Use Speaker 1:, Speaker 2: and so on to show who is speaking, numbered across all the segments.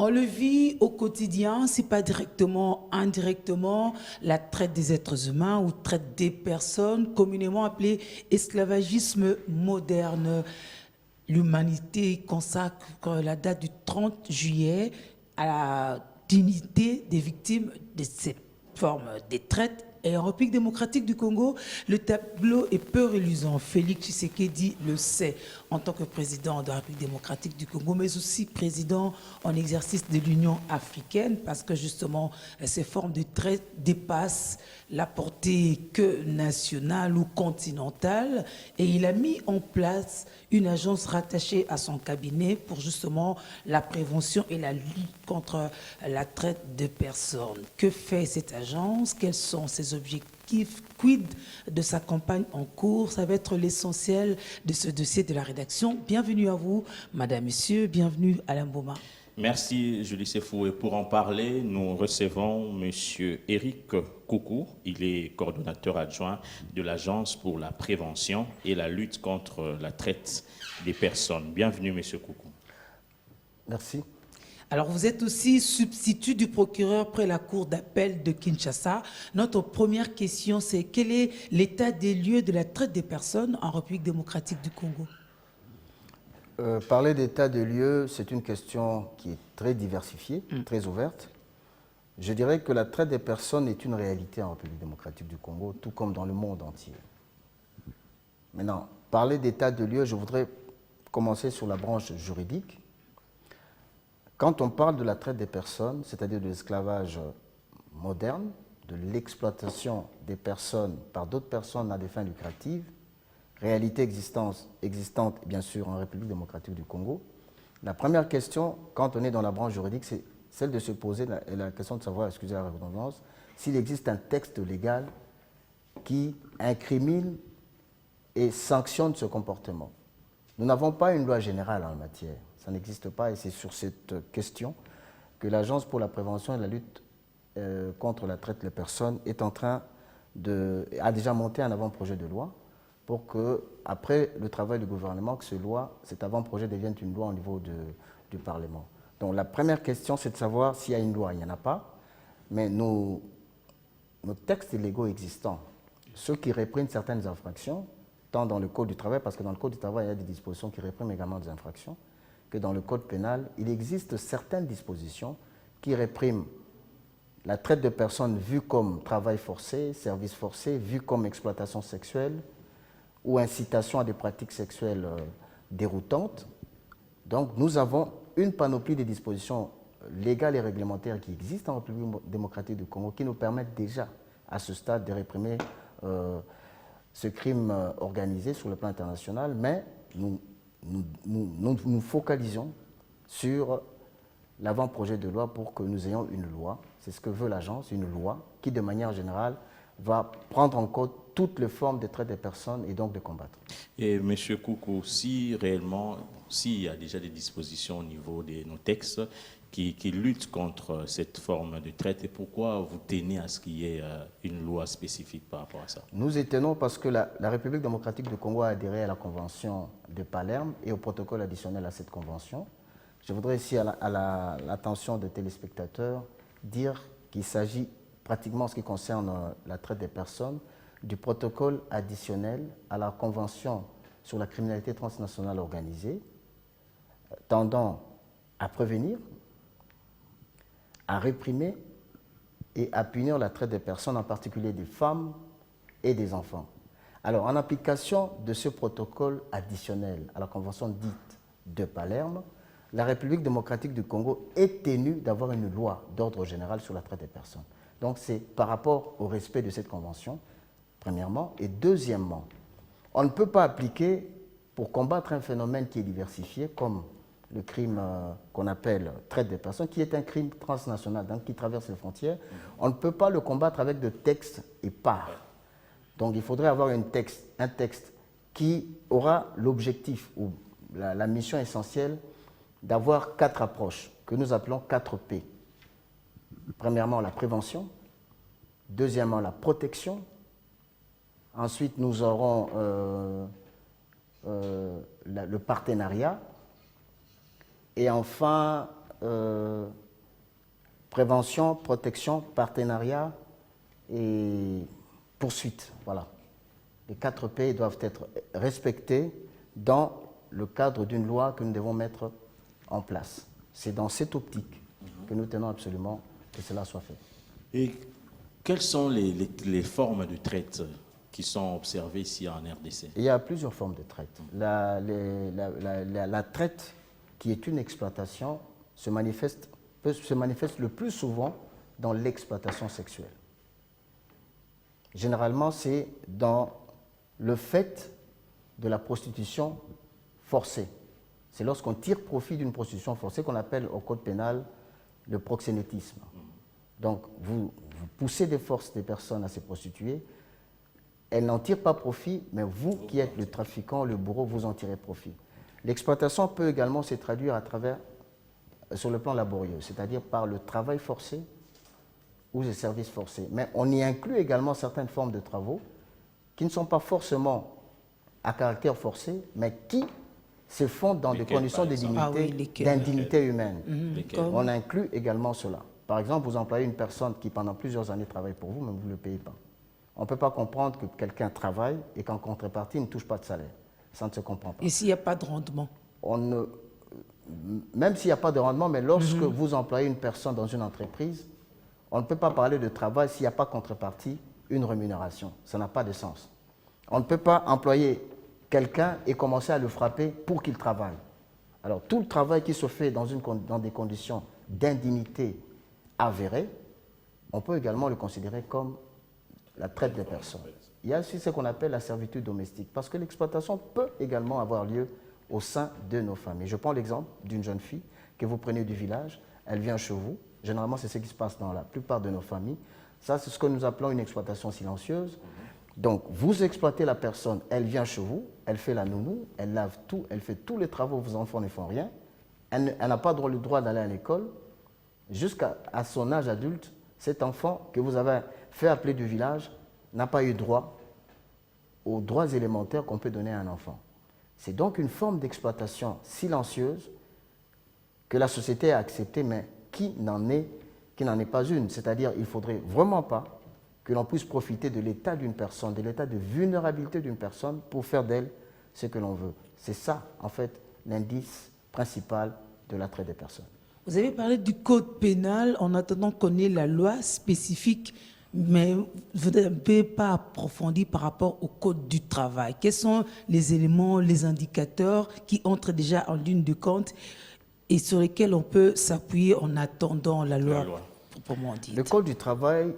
Speaker 1: On le vit au quotidien, si pas directement, indirectement, la traite des êtres humains ou traite des personnes, communément appelée esclavagisme moderne. L'humanité consacre la date du 30 juillet à la dignité des victimes de cette forme de traite. Et en République démocratique du Congo, le tableau est peu reluisant. Félix Tshisekedi le sait en tant que président de la République démocratique du Congo, mais aussi président en exercice de l'Union africaine, parce que justement, ces formes de traite dépassent la portée que nationale ou continentale. Et il a mis en place une agence rattachée à son cabinet pour justement la prévention et la lutte contre la traite de personnes. Que fait cette agence? Quels sont ses objectifs? Quid de sa campagne en cours? Ça va être l'essentiel de ce dossier de la rédaction. Bienvenue à vous, Madame, Monsieur. Bienvenue, Alain Boma.
Speaker 2: Merci, Julie Sefou. Et pour en parler, nous recevons Monsieur Éric Coucou. Il est coordonnateur adjoint de l'Agence pour la prévention et la lutte contre la traite des personnes. Bienvenue, Monsieur Coucou.
Speaker 3: Merci.
Speaker 1: Alors, vous êtes aussi substitut du procureur près la Cour d'appel de Kinshasa. Notre première question, c'est quel est l'état des lieux de la traite des personnes en République démocratique du Congo?
Speaker 3: Parler d'état de lieu, c'est une question qui est très diversifiée, très ouverte. Je dirais que la traite des personnes est une réalité en République démocratique du Congo, tout comme dans le monde entier. Maintenant, parler d'état de lieu, je voudrais commencer sur la branche juridique. Quand on parle de la traite des personnes, c'est-à-dire de l'esclavage moderne, de l'exploitation des personnes par d'autres personnes à des fins lucratives, réalité existante bien sûr en République démocratique du Congo, la première question, quand on est dans la branche juridique, c'est celle de se poser la question de savoir, excusez la redondance, s'il existe un texte légal qui incrimine et sanctionne ce comportement. Nous n'avons pas une loi générale en la matière, ça n'existe pas, et c'est sur cette question que l'Agence pour la prévention et la lutte contre la traite des personnes est en train a déjà monté un avant-projet de loi pour que, après le travail du gouvernement, que cet avant-projet devienne une loi au niveau du Parlement. Donc la première question, c'est de savoir s'il y a une loi. Il n'y en a pas, mais nos textes légaux existants, ceux qui répriment certaines infractions, tant dans le Code du travail, parce que dans le Code du travail, il y a des dispositions qui répriment également des infractions, que dans le Code pénal, il existe certaines dispositions qui répriment la traite de personnes vue comme travail forcé, service forcé, vue comme exploitation sexuelle, ou incitation à des pratiques sexuelles déroutantes. Donc nous avons une panoplie de dispositions légales et réglementaires qui existent en République démocratique du Congo qui nous permettent déjà à ce stade de réprimer ce crime organisé sur le plan international, mais nous focalisons sur l'avant-projet de loi pour que nous ayons une loi, c'est ce que veut l'agence, une loi qui de manière générale va prendre en compte toutes les formes de traite des personnes et donc de combattre.
Speaker 2: Et M. Coucou, si réellement, s'il y a déjà des dispositions au niveau de nos textes qui luttent contre cette forme de traite, et pourquoi vous tenez à ce qu'il y ait une loi spécifique par rapport à ça?
Speaker 3: Nous y tenons parce que la République démocratique du Congo a adhéré à la Convention de Palerme et au protocole additionnel à cette convention. Je voudrais ici, à l'attention des téléspectateurs, dire qu'il s'agit pratiquement en ce qui concerne la traite des personnes, du protocole additionnel à la Convention sur la criminalité transnationale organisée, tendant à prévenir, à réprimer et à punir la traite des personnes, en particulier des femmes et des enfants. Alors, en application de ce protocole additionnel à la Convention dite de Palerme, la République démocratique du Congo est tenue d'avoir une loi d'ordre général sur la traite des personnes. Donc c'est par rapport au respect de cette convention, premièrement. Et deuxièmement, on ne peut pas appliquer, pour combattre un phénomène qui est diversifié, comme le crime qu'on appelle traite des personnes, qui est un crime transnational, donc qui traverse les frontières, on ne peut pas le combattre avec de textes épars. Donc il faudrait avoir un texte qui aura l'objectif ou la mission essentielle d'avoir 4 approches que nous appelons 4 P. Premièrement, la prévention. Deuxièmement, la protection. Ensuite, nous aurons le partenariat. Et enfin, prévention, protection, partenariat et poursuite. Voilà. Les 4 P doivent être respectés dans le cadre d'une loi que nous devons mettre en place. C'est dans cette optique que nous tenons absolument que cela soit fait.
Speaker 2: Et quelles sont les formes de traite qui sont observées ici en RDC?
Speaker 3: Il y a plusieurs formes de traite. La traite, qui est une exploitation, peut se manifeste le plus souvent dans l'exploitation sexuelle. Généralement, c'est dans le fait de la prostitution forcée. C'est lorsqu'on tire profit d'une prostitution forcée qu'on appelle au code pénal le proxénétisme. Donc, vous poussez de force des personnes à se prostituer, elles n'en tirent pas profit, mais vous qui êtes le trafiquant, le bourreau, vous en tirez profit. L'exploitation peut également se traduire sur le plan laborieux, c'est-à-dire par le travail forcé ou les services forcés. Mais on y inclut également certaines formes de travaux qui ne sont pas forcément à caractère forcé, mais qui se font dans des conditions d'indignité humaine. On inclut également cela. Par exemple, vous employez une personne qui pendant plusieurs années travaille pour vous, mais vous ne le payez pas. On ne peut pas comprendre que quelqu'un travaille et qu'en contrepartie, il ne touche pas de salaire. Ça ne se comprend pas.
Speaker 1: Et s'il n'y a pas de rendement?
Speaker 3: Même s'il n'y a pas de rendement, mais lorsque vous employez une personne dans une entreprise, on ne peut pas parler de travail s'il n'y a pas contrepartie, une rémunération. Ça n'a pas de sens. On ne peut pas employer quelqu'un et commencer à le frapper pour qu'il travaille. Alors, tout le travail qui se fait dans des conditions d'indignité avérées, on peut également le considérer comme la traite des personnes. Il y a aussi ce qu'on appelle la servitude domestique, parce que l'exploitation peut également avoir lieu au sein de nos familles. Je prends l'exemple d'une jeune fille que vous prenez du village, elle vient chez vous. Généralement, c'est ce qui se passe dans la plupart de nos familles. Ça, c'est ce que nous appelons une exploitation silencieuse. Donc, vous exploitez la personne, elle vient chez vous, elle fait la nounou, elle lave tout, elle fait tous les travaux, vos enfants ne font rien. Elle n'a pas le droit d'aller à l'école. Jusqu'à son âge adulte, cet enfant que vous avez fait appeler du village n'a pas eu droit aux droits élémentaires qu'on peut donner à un enfant. C'est donc une forme d'exploitation silencieuse que la société a acceptée, mais qui n'en est pas une. C'est-à-dire qu'il ne faudrait vraiment pas que l'on puisse profiter de l'état d'une personne, de l'état de vulnérabilité d'une personne pour faire d'elle ce que l'on veut. C'est ça, en fait, l'indice principal de la traite des personnes.
Speaker 1: Vous avez parlé du code pénal en attendant qu'on ait la loi spécifique, mais vous n'avez pas approfondi par rapport au code du travail. Quels sont les éléments, les indicateurs qui entrent déjà en ligne de compte et sur lesquels on peut s'appuyer en attendant la loi proprement dite?
Speaker 3: Le code du travail,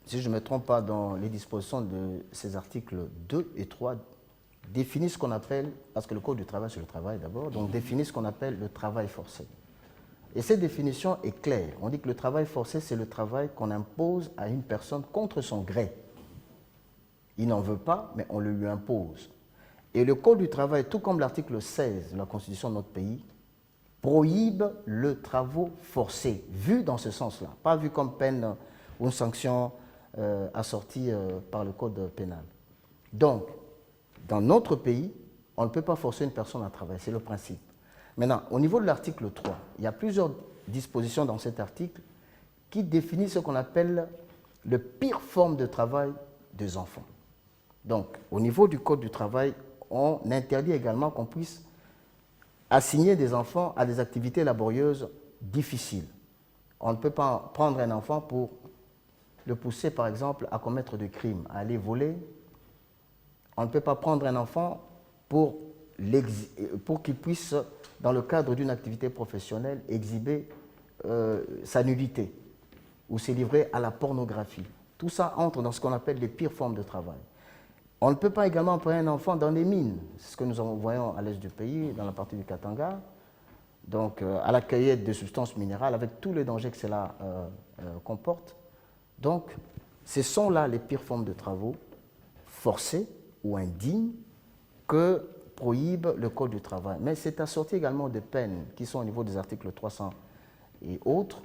Speaker 3: si je ne me trompe pas, dans les dispositions de ces articles 2 et 3, définit ce qu'on appelle, parce que le code du travail c'est le travail d'abord, donc définit ce qu'on appelle le travail forcé. Et cette définition est claire. On dit que le travail forcé, c'est le travail qu'on impose à une personne contre son gré. Il n'en veut pas, mais on le lui impose. Et le Code du travail, tout comme l'article 16 de la Constitution de notre pays, prohibe le travail forcé, vu dans ce sens-là, pas vu comme peine ou une sanction assortie par le Code pénal. Donc, dans notre pays, on ne peut pas forcer une personne à travailler, c'est le principe. Maintenant, au niveau de l'article 3, il y a plusieurs dispositions dans cet article qui définissent ce qu'on appelle le pire forme de travail des enfants. Donc, au niveau du Code du travail, on interdit également qu'on puisse assigner des enfants à des activités laborieuses difficiles. On ne peut pas prendre un enfant pour le pousser, par exemple, à commettre des crimes, à aller voler. On ne peut pas prendre un enfant pour qu'il puisse, dans le cadre d'une activité professionnelle, exhiber sa nudité ou se livrer à la pornographie. Tout ça entre dans ce qu'on appelle les pires formes de travail. On ne peut pas également employer un enfant dans les mines. C'est ce que nous voyons à l'est du pays, dans la partie du Katanga, donc à la cueillette de substances minérales, avec tous les dangers que cela comporte. Donc, ce sont là les pires formes de travaux forcés ou indignes que prohibe le Code du travail. Mais c'est assorti également de peines qui sont au niveau des articles 300 et autres,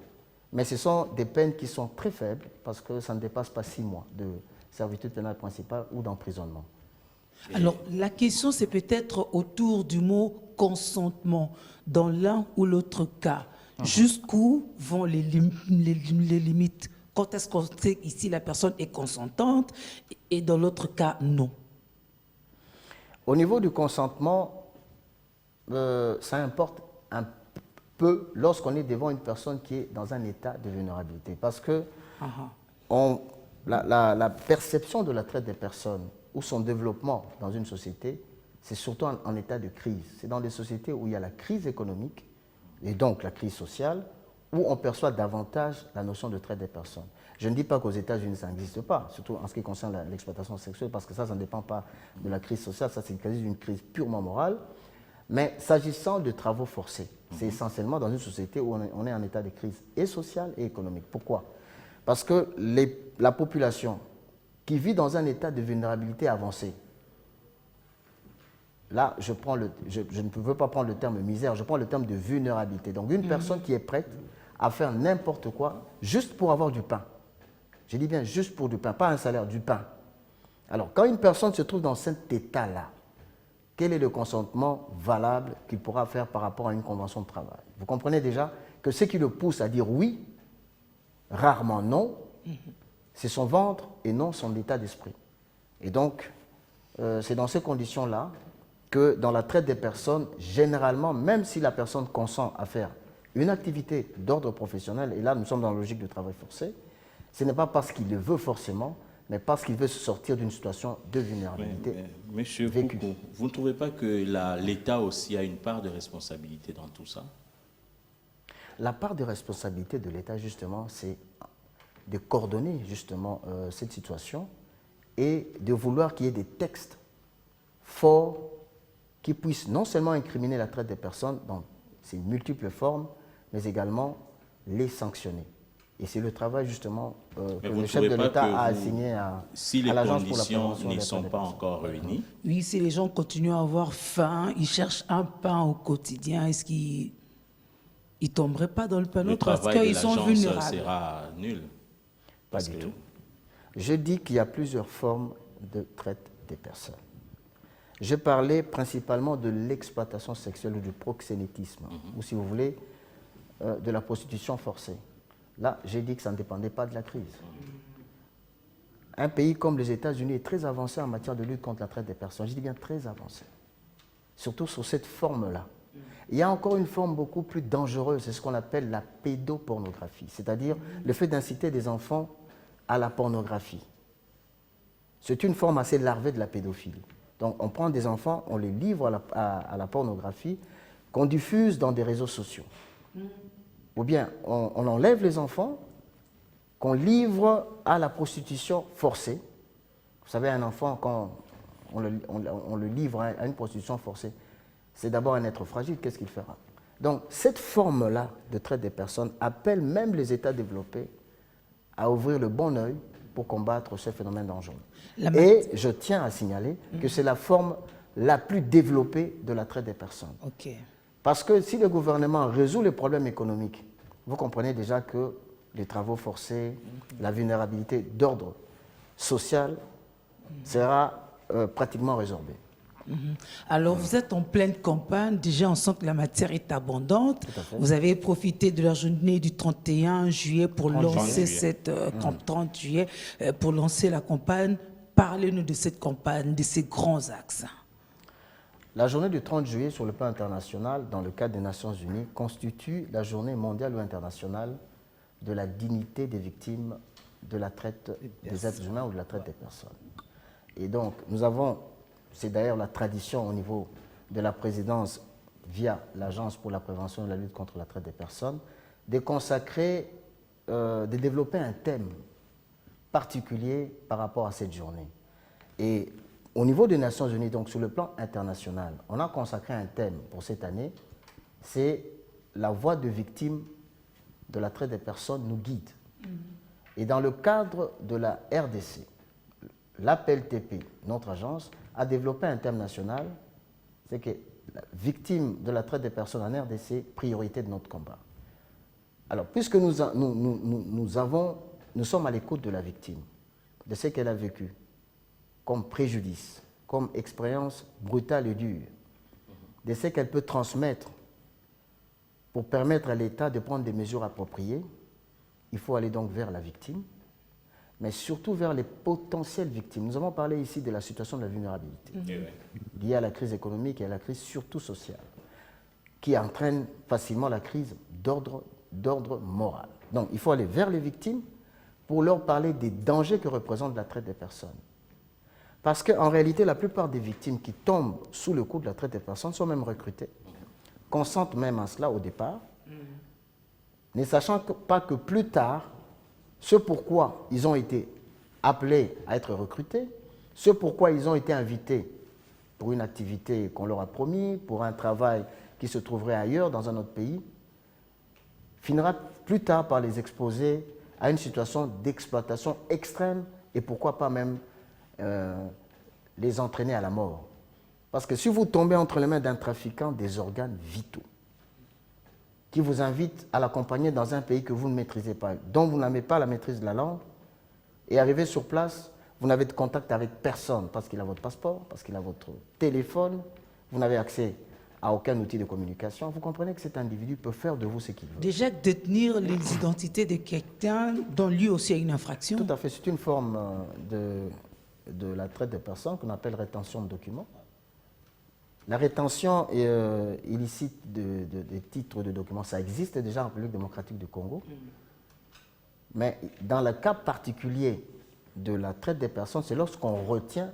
Speaker 3: mais ce sont des peines qui sont très faibles parce que ça ne dépasse pas 6 mois de servitude pénale principale ou d'emprisonnement.
Speaker 1: Alors, la question, c'est peut-être autour du mot consentement. Dans l'un ou l'autre cas, Jusqu'où vont les limites? Quand est-ce qu'on sait ici la personne est consentante et dans l'autre cas, non?
Speaker 3: Au niveau du consentement, ça importe un peu lorsqu'on est devant une personne qui est dans un état de vulnérabilité. Parce que la perception de la traite des personnes ou son développement dans une société, c'est surtout en état de crise. C'est dans des sociétés où il y a la crise économique et donc la crise sociale, où on perçoit davantage la notion de traite des personnes. Je ne dis pas qu'aux États-Unis ça n'existe pas, surtout en ce qui concerne l'exploitation sexuelle, parce que ça ne dépend pas de la crise sociale, ça c'est une crise purement morale. Mais s'agissant de travaux forcés, c'est essentiellement dans une société où on est en état de crise et sociale et économique. Pourquoi? Parce que la population qui vit dans un état de vulnérabilité avancée, là, je ne veux pas prendre le terme misère, je prends le terme de vulnérabilité. Donc, une personne qui est prête à faire n'importe quoi juste pour avoir du pain. Je dis bien juste pour du pain, pas un salaire, du pain. Alors, quand une personne se trouve dans cet état-là, quel est le consentement valable qu'il pourra faire par rapport à une convention de travail? Vous comprenez déjà que ce qui le pousse à dire oui, rarement non, c'est son ventre et non son état d'esprit. Et donc, c'est dans ces conditions-là que dans la traite des personnes, généralement, même si la personne consent à faire une activité d'ordre professionnel, et là nous sommes dans la logique du travail forcé, ce n'est pas parce qu'il le veut forcément, mais parce qu'il veut se sortir d'une situation de vulnérabilité.
Speaker 2: Monsieur Koukou, vous ne trouvez pas que l'État aussi a une part de responsabilité dans tout ça?
Speaker 3: La part de responsabilité de l'État, justement, c'est de coordonner justement cette situation et de vouloir qu'il y ait des textes forts qui puissent non seulement incriminer la traite des personnes dans ses multiples formes, mais également les sanctionner. Et c'est le travail justement que le chef de l'État a assigné à l'Agence pour la prévention
Speaker 2: des conditions n'y sont pas encore réunies.
Speaker 1: Oui, si les gens continuent à avoir faim, ils cherchent un pain au quotidien, est-ce qu'ils ne tomberaient pas dans le panneau parce qu'ils sont vulnérables?
Speaker 2: Le travail de l'agence sera nul.
Speaker 3: Pas du tout. Je dis qu'il y a plusieurs formes de traite des personnes. Je parlais principalement de l'exploitation sexuelle ou du proxénétisme, ou si vous voulez, de la prostitution forcée. Là, j'ai dit que ça ne dépendait pas de la crise. Un pays comme les États-Unis est très avancé en matière de lutte contre la traite des personnes. Je dis bien très avancé. Surtout sur cette forme-là. Il y a encore une forme beaucoup plus dangereuse, c'est ce qu'on appelle la pédopornographie, c'est-à-dire le fait d'inciter des enfants à la pornographie. C'est une forme assez larvée de la pédophilie. Donc on prend des enfants, on les livre à la pornographie, qu'on diffuse dans des réseaux sociaux. Ou bien on enlève les enfants, qu'on livre à la prostitution forcée. Vous savez, un enfant, quand on le livre à une prostitution forcée, c'est d'abord un être fragile, qu'est-ce qu'il fera? Donc cette forme-là de traite des personnes appelle même les États développés à ouvrir le bon œil pour combattre ce phénomène dangereux. Et je tiens à signaler que c'est la forme la plus développée de la traite des personnes. Parce que si le gouvernement résout les problèmes économiques, vous comprenez déjà que les travaux forcés, la vulnérabilité d'ordre social sera pratiquement résorbée.
Speaker 1: Alors, vous êtes en pleine campagne. Déjà, on sent que la matière est abondante. Vous avez profité de la journée du 31 juillet pour lancer cette 30 juillet pour lancer la campagne. Parlez-nous de cette campagne, de ces grands axes.
Speaker 3: La journée du 30 juillet sur le plan international, dans le cadre des Nations Unies, constitue la journée mondiale ou internationale de la dignité des victimes de la traite des êtres humains ou de la traite des personnes. Et donc, nous avons, c'est d'ailleurs la tradition au niveau de la présidence via l'Agence pour la prévention et la lutte contre la traite des personnes, de consacrer, de développer un thème particulier par rapport à cette journée. Et au niveau des Nations Unies, donc sur le plan international, on a consacré un thème pour cette année, c'est la voix de victimes de la traite des personnes nous guide. Et dans le cadre de la RDC, l'APLTP, notre agence, a développé un thème national, c'est que la victime de la traite des personnes en RDC, priorité de notre combat. Alors, puisque nous sommes à l'écoute de la victime, de ce qu'elle a vécu, comme préjudice, comme expérience brutale et dure, de ce qu'elle peut transmettre pour permettre à l'État de prendre des mesures appropriées, il faut aller donc vers la victime, mais surtout vers les potentielles victimes. Nous avons parlé ici de la situation de la vulnérabilité, liée à la crise économique et à la crise surtout sociale, qui entraîne facilement la crise d'ordre moral. Donc il faut aller vers les victimes pour leur parler des dangers que représente la traite des personnes. Parce qu'en réalité, la plupart des victimes qui tombent sous le coup de la traite des personnes sont même recrutées, consentent même à cela au départ, ne sachant pas que plus tard, ce pourquoi ils ont été appelés à être recrutés, ce pourquoi ils ont été invités pour une activité qu'on leur a promis, pour un travail qui se trouverait ailleurs, dans un autre pays, finira plus tard par les exposer à une situation d'exploitation extrême et pourquoi pas même les entraîner à la mort. Parce que si vous tombez entre les mains d'un trafiquant des organes vitaux, qui vous invite à l'accompagner dans un pays que vous ne maîtrisez pas, dont vous n'avez pas la maîtrise de la langue, et arrivé sur place, vous n'avez de contact avec personne, parce qu'il a votre passeport, parce qu'il a votre téléphone, vous n'avez accès à aucun outil de communication, vous comprenez que cet individu peut faire de vous ce qu'il veut.
Speaker 1: Déjà, détenir les identités de quelqu'un dont lui aussi a une infraction.
Speaker 3: Tout à fait, c'est une forme de la traite des personnes qu'on appelle rétention de documents. La rétention illicite des titres de documents, ça existe déjà en République démocratique du Congo. Mais dans le cas particulier de la traite des personnes, c'est lorsqu'on retient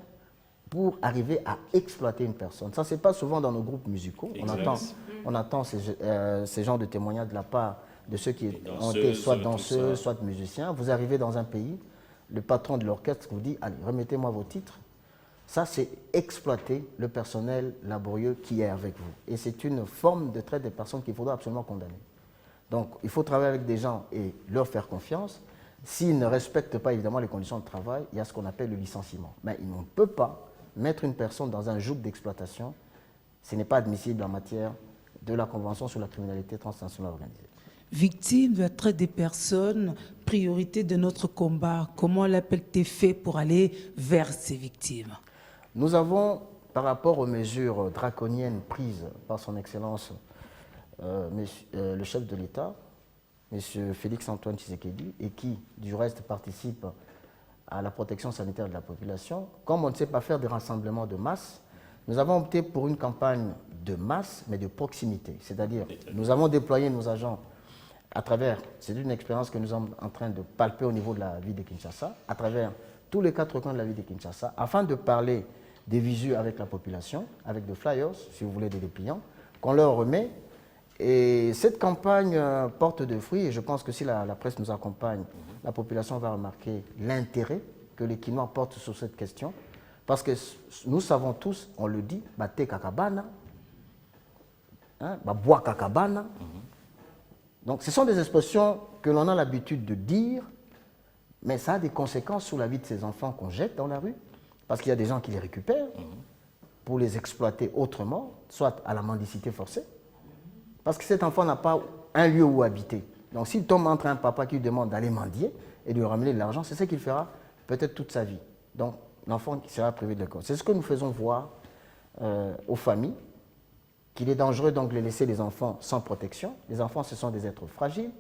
Speaker 3: pour arriver à exploiter une personne. Ça, ce n'est pas souvent dans nos groupes musicaux. On entend ces genres de témoignages de la part de ceux qui ont été soit danseurs, soit musiciens. Vous arrivez dans un pays, le patron de l'orchestre vous dit « Allez, remettez-moi vos titres ». Ça, c'est exploiter le personnel laborieux qui est avec vous. Et c'est une forme de traite des personnes qu'il faudra absolument condamner. Donc, il faut travailler avec des gens et leur faire confiance. S'ils ne respectent pas, évidemment, les conditions de travail, il y a ce qu'on appelle le licenciement. Mais on ne peut pas mettre une personne dans un joug d'exploitation. Ce n'est pas admissible en matière de la Convention sur la criminalité transnationale organisée.
Speaker 1: Victime de la traite des personnes, priorité de notre combat. Comment l'appel-t-il fait pour aller vers ces victimes?
Speaker 3: Nous avons, par rapport aux mesures draconiennes prises par son Excellence le chef de l'État, M. Félix-Antoine Tshisekedi, et qui, du reste, participe à la protection sanitaire de la population, comme on ne sait pas faire des rassemblements de masse, nous avons opté pour une campagne de masse, mais de proximité. C'est-à-dire, nous avons déployé nos agents à travers, c'est une expérience que nous sommes en train de palper au niveau de la ville de Kinshasa, à travers tous les 4 coins de la ville de Kinshasa, afin de parler des visus avec la population, avec des flyers, si vous voulez, des dépliants, qu'on leur remet. Et cette campagne porte de fruits, et je pense que si la presse nous accompagne, la population va remarquer l'intérêt que les Kinois portent sur cette question, parce que nous savons tous, on le dit, « Bate kakabana »,« Bois kakabana ». Donc ce sont des expressions que l'on a l'habitude de dire, mais ça a des conséquences sur la vie de ces enfants qu'on jette dans la rue, parce qu'il y a des gens qui les récupèrent pour les exploiter autrement, soit à la mendicité forcée, parce que cet enfant n'a pas un lieu où habiter. Donc s'il tombe entre un papa qui lui demande d'aller mendier et de lui ramener de l'argent, c'est ce qu'il fera peut-être toute sa vie. Donc l'enfant sera privé de l'école. C'est ce que nous faisons voir aux familles, qu'il est dangereux donc de laisser les enfants sans protection. Les enfants, ce sont des êtres fragiles.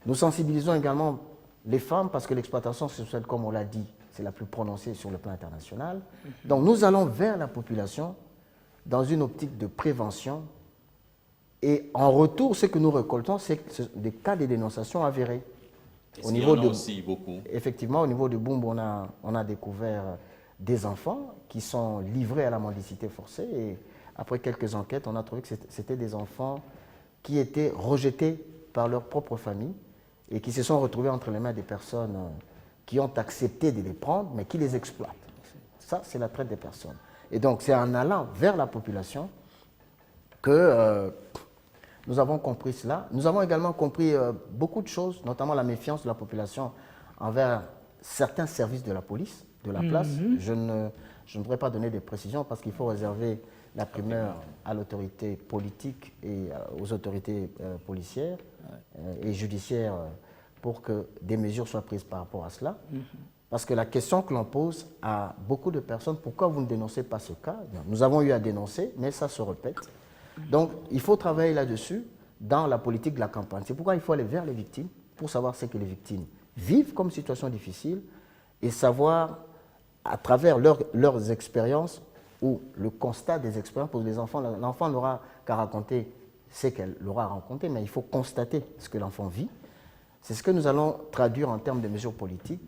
Speaker 3: Nous sensibilisons également les femmes, parce que l'exploitation sexuelle, comme on l'a dit, c'est la plus prononcée sur le plan international. Donc nous allons vers la population dans une optique de prévention. Et en retour, ce que nous récoltons, c'est des cas de dénonciation avérés.
Speaker 2: Au niveau de aussi beaucoup.
Speaker 3: Effectivement, au niveau de Boumba, on a découvert des enfants qui sont livrés à la mendicité forcée. Et après quelques enquêtes, on a trouvé que c'était des enfants qui étaient rejetés par leur propre famille et qui se sont retrouvés entre les mains des personnes qui ont accepté de les prendre, mais qui les exploitent. Ça, c'est la traite des personnes. Et donc, c'est en allant vers la population que nous avons compris cela. Nous avons également compris beaucoup de choses, notamment la méfiance de la population envers certains services de la police, de la place. Je ne voudrais pas donner des précisions parce qu'il faut réserver la primeur à l'autorité politique et aux autorités policières et judiciaires pour que des mesures soient prises par rapport à cela. Parce que la question que l'on pose à beaucoup de personnes, pourquoi vous ne dénoncez pas ce cas? Nous avons eu à dénoncer, mais ça se répète. Donc, il faut travailler là-dessus, dans la politique de la campagne. C'est pourquoi il faut aller vers les victimes pour savoir ce que les victimes vivent comme situation difficile et savoir, à travers leurs expériences ou le constat des expériences, pour les enfants, l'enfant n'aura qu'à raconter ce qu'elle aura rencontré, mais il faut constater ce que l'enfant vit. C'est ce que nous allons traduire en termes de mesures politiques,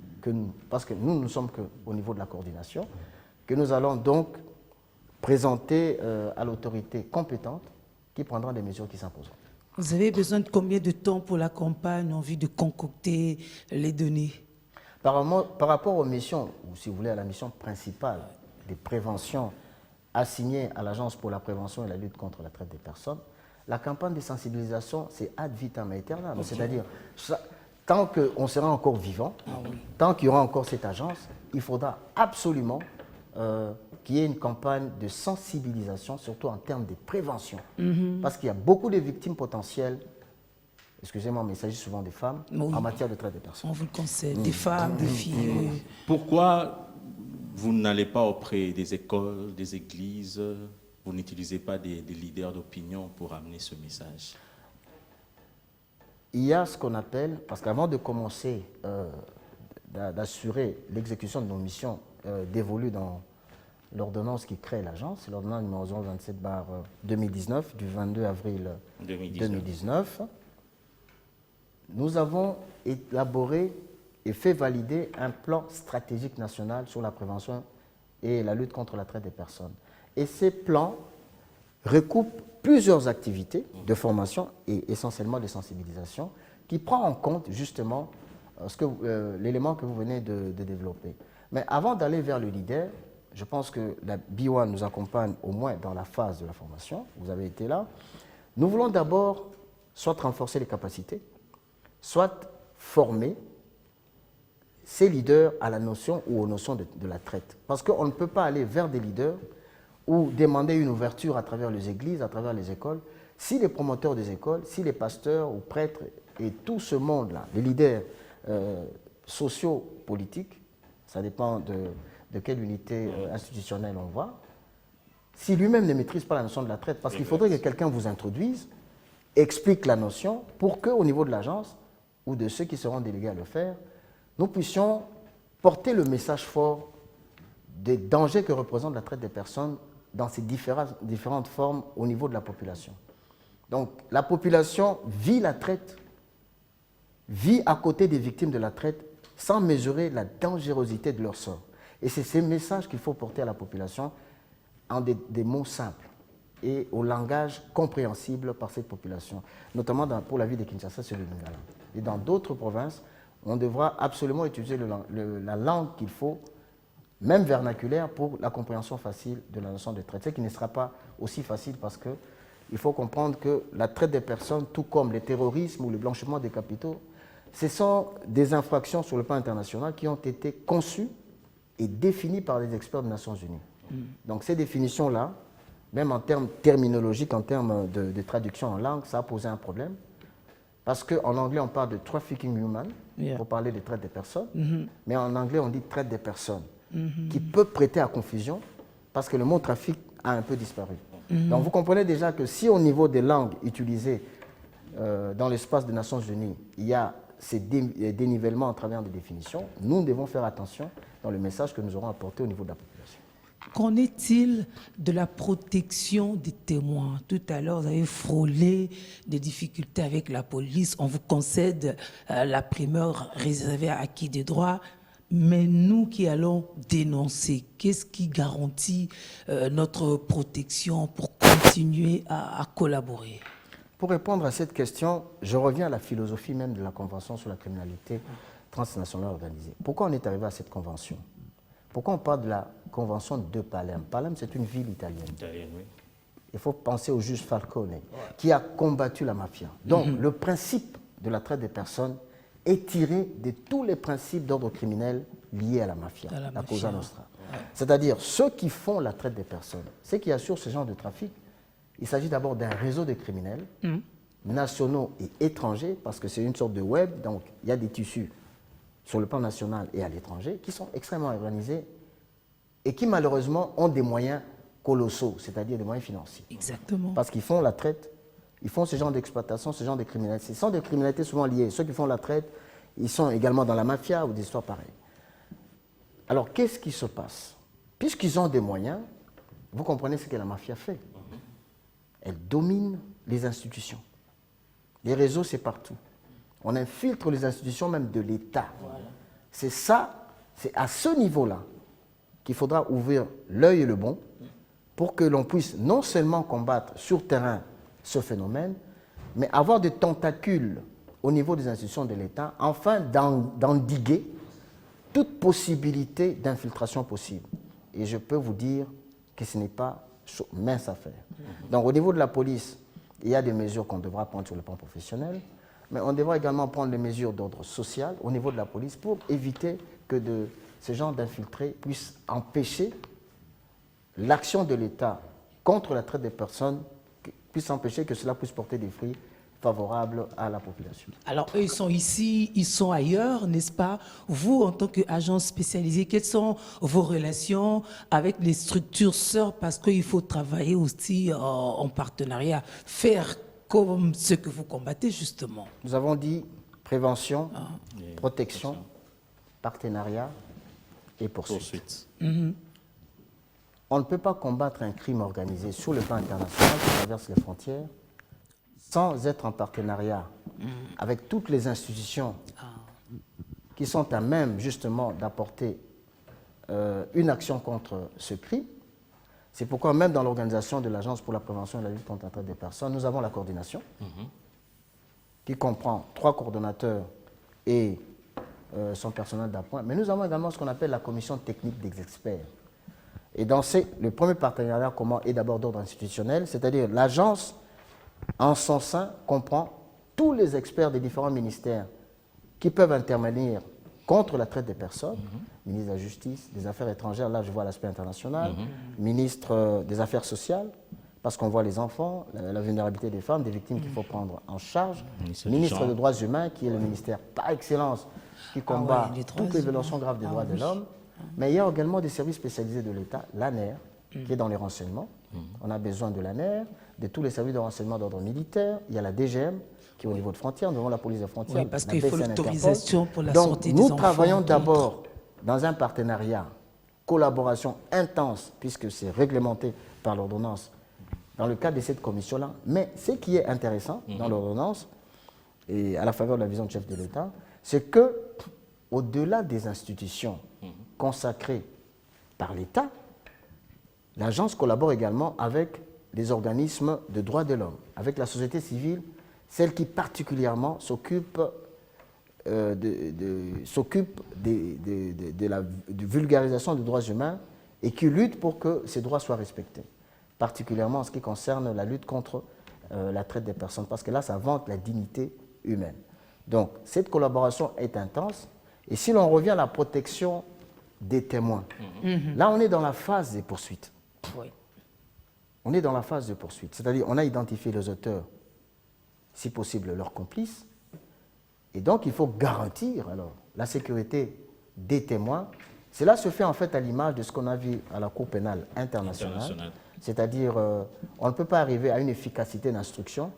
Speaker 3: parce que nous ne sommes qu'au niveau de la coordination, que nous allons donc présenter à l'autorité compétente qui prendra des mesures qui s'imposeront.
Speaker 1: Vous avez besoin de combien de temps pour la campagne en vue de concocter les données?
Speaker 3: Par rapport aux missions, ou si vous voulez à la mission principale des préventions assignée à l'Agence pour la prévention et la lutte contre la traite des personnes, la campagne de sensibilisation, c'est ad vitam aeternam. Okay. C'est-à-dire, tant qu'on sera encore vivant, tant qu'il y aura encore cette agence, il faudra absolument qu'il y ait une campagne de sensibilisation, surtout en termes de prévention. Parce qu'il y a beaucoup de victimes potentielles, excusez-moi, mais il s'agit souvent des femmes, en matière de traite des personnes.
Speaker 1: On vous le conseille, des femmes, des filles.
Speaker 2: Pourquoi vous n'allez pas auprès des écoles, des églises, vous n'utilisez pas des leaders d'opinion pour amener ce message?
Speaker 3: Il y a ce qu'on appelle, parce qu'avant de commencer d'assurer l'exécution de nos missions dévolues dans l'ordonnance qui crée l'agence, l'ordonnance numéro 027/2019 du 22 avril 2019, nous avons élaboré et fait valider un plan stratégique national sur la prévention et la lutte contre la traite des personnes. Et ces plans recoupent plusieurs activités de formation et essentiellement de sensibilisation qui prend en compte justement l'élément que vous venez de développer. Mais avant d'aller vers le leader, je pense que la B1 nous accompagne au moins dans la phase de la formation, vous avez été là. Nous voulons d'abord soit renforcer les capacités, soit former ces leaders à la notion ou aux notions de la traite. Parce qu'on ne peut pas aller vers des leaders ou demander une ouverture à travers les églises, à travers les écoles, si les promoteurs des écoles, si les pasteurs ou prêtres et tout ce monde-là, les leaders sociaux-politiques, ça dépend de quelle unité institutionnelle on voit, si lui-même ne maîtrise pas la notion de la traite, parce qu'il faudrait que quelqu'un vous introduise, explique la notion, pour qu'au niveau de l'agence ou de ceux qui seront délégués à le faire, nous puissions porter le message fort des dangers que représente la traite des personnes dans ses différentes formes au niveau de la population. Donc la population vit la traite, vit à côté des victimes de la traite sans mesurer la dangerosité de leur sort. Et c'est ces messages qu'il faut porter à la population en des mots simples et au langage compréhensible par cette population, notamment pour la ville de Kinshasa, c'est le Lingala. Et dans d'autres provinces, on devra absolument utiliser la langue qu'il faut, même vernaculaire, pour la compréhension facile de la notion de traite, ce qui ne sera pas aussi facile parce qu'il faut comprendre que la traite des personnes, tout comme le terrorisme ou le blanchiment des capitaux, ce sont des infractions sur le plan international qui ont été conçues et définies par les experts des Nations Unies. Donc ces définitions-là, même en termes terminologiques, en termes de traduction en langue, ça a posé un problème. Parce qu'en anglais, on parle de trafficking human, pour parler de traite des personnes, mais en anglais, on dit traite des personnes, qui peut prêter à confusion, parce que le mot trafic a un peu disparu. Donc vous comprenez déjà que si au niveau des langues utilisées dans l'espace des Nations Unies, il y a ces dénivellements à travers des définitions, nous devons faire attention dans le message que nous aurons apporté au niveau de la population.
Speaker 1: Qu'en est-il de la protection des témoins? Tout à l'heure, vous avez frôlé des difficultés avec la police. On vous concède la primeur réservée à acquis des droits. Mais nous qui allons dénoncer, qu'est-ce qui garantit notre protection pour continuer à collaborer?
Speaker 3: Pour répondre à cette question, je reviens à la philosophie même de la Convention sur la criminalité transnationale organisée. Pourquoi on est arrivé à cette convention? Pourquoi on parle de la convention de Palerme? Palerme, c'est une ville italienne.
Speaker 2: Oui.
Speaker 3: Il faut penser au juge Falcone, qui a combattu la mafia. Donc, le principe de la traite des personnes est tiré de tous les principes d'ordre criminel liés à la mafia, la Cosa Nostra. C'est-à-dire, ceux qui font la traite des personnes, ceux qui assurent ce genre de trafic, il s'agit d'abord d'un réseau de criminels, nationaux et étrangers, parce que c'est une sorte de web, donc il y a des tissus sur le plan national et à l'étranger, qui sont extrêmement organisés et qui malheureusement ont des moyens colossaux, c'est-à-dire des moyens financiers.
Speaker 1: Exactement.
Speaker 3: Parce qu'ils font la traite, ils font ce genre d'exploitation, ce genre de criminalité. Ce sont des criminalités souvent liées. Ceux qui font la traite, ils sont également dans la mafia ou des histoires pareilles. Alors, qu'est-ce qui se passe? Puisqu'ils ont des moyens, vous comprenez ce que la mafia fait. Elle domine les institutions. Les réseaux, c'est partout. On infiltre les institutions même de l'État. Voilà. C'est ça, c'est à ce niveau-là qu'il faudra ouvrir l'œil et le bon pour que l'on puisse non seulement combattre sur terrain ce phénomène, mais avoir des tentacules au niveau des institutions de l'État, afin d'endiguer toute possibilité d'infiltration possible. Et je peux vous dire que ce n'est pas mince affaire. Donc au niveau de la police, il y a des mesures qu'on devra prendre sur le plan professionnel, mais on devra également prendre des mesures d'ordre social au niveau de la police pour éviter que ce genre d'infiltrés puissent empêcher l'action de l'État contre la traite des personnes, puisse empêcher que cela puisse porter des fruits favorables à la population.
Speaker 1: Alors, eux, ils sont ici, ils sont ailleurs, n'est-ce pas? Vous, en tant qu'agence spécialisée, quelles sont vos relations avec les structures sœurs? Parce qu'il faut travailler aussi en partenariat, faire comme ce que vous combattez, justement.
Speaker 3: Nous avons dit prévention, protection, partenariat et poursuite. On ne peut pas combattre un crime organisé sur le plan international qui traverse les frontières sans être en partenariat avec toutes les institutions qui sont à même justement d'apporter une action contre ce crime. C'est pourquoi même dans l'organisation de l'Agence pour la prévention et la lutte contre la traite des personnes, nous avons la coordination qui comprend 3 coordonnateurs et son personnel d'appoint. Mais nous avons également ce qu'on appelle la commission technique des experts. Et dans le premier partenariat commun est d'abord d'ordre institutionnel, c'est-à-dire l'agence en son sein comprend tous les experts des différents ministères qui peuvent intervenir contre la traite des personnes, ministre de la Justice, des Affaires étrangères, là je vois l'aspect international, ministre des Affaires sociales, parce qu'on voit les enfants, la vulnérabilité des femmes, des victimes qu'il faut prendre en charge, ministre des Droits humains, qui est le ministère par excellence qui combat toutes les violations graves des droits de l'homme, mais il y a également des services spécialisés de l'État, l'ANER, qui est dans les renseignements. On a besoin de l'ANER, de tous les services de renseignement d'ordre militaire, il y a la DGM, qui est au niveau de frontières, nous avons la police de frontières.
Speaker 1: Oui, parce qu'il faut l'autorisation pour la sortie des
Speaker 3: enfants.
Speaker 1: Donc,
Speaker 3: nous travaillons d'abord dans un partenariat, collaboration intense, puisque c'est réglementé par l'ordonnance, dans le cadre de cette commission-là. Mais ce qui est intéressant dans l'ordonnance, et à la faveur de la vision du chef de l'État, c'est que, au-delà des institutions consacrées par l'État, l'agence collabore également avec les organismes de droits de l'homme, avec la société civile, celle qui particulièrement s'occupe de la vulgarisation des droits humains et qui lutte pour que ces droits soient respectés, particulièrement en ce qui concerne la lutte contre la traite des personnes, parce que là, ça vante la dignité humaine. Donc, cette collaboration est intense, et si l'on revient à la protection des témoins, là, on est dans la phase des poursuites.
Speaker 1: Oui.
Speaker 3: On est dans la phase de poursuite, c'est-à-dire on a identifié les auteurs, si possible leurs complices, et donc il faut garantir alors la sécurité des témoins. Cela se fait en fait à l'image de ce qu'on a vu à la Cour pénale internationale, c'est-à-dire on ne peut pas arriver à une efficacité d'instruction,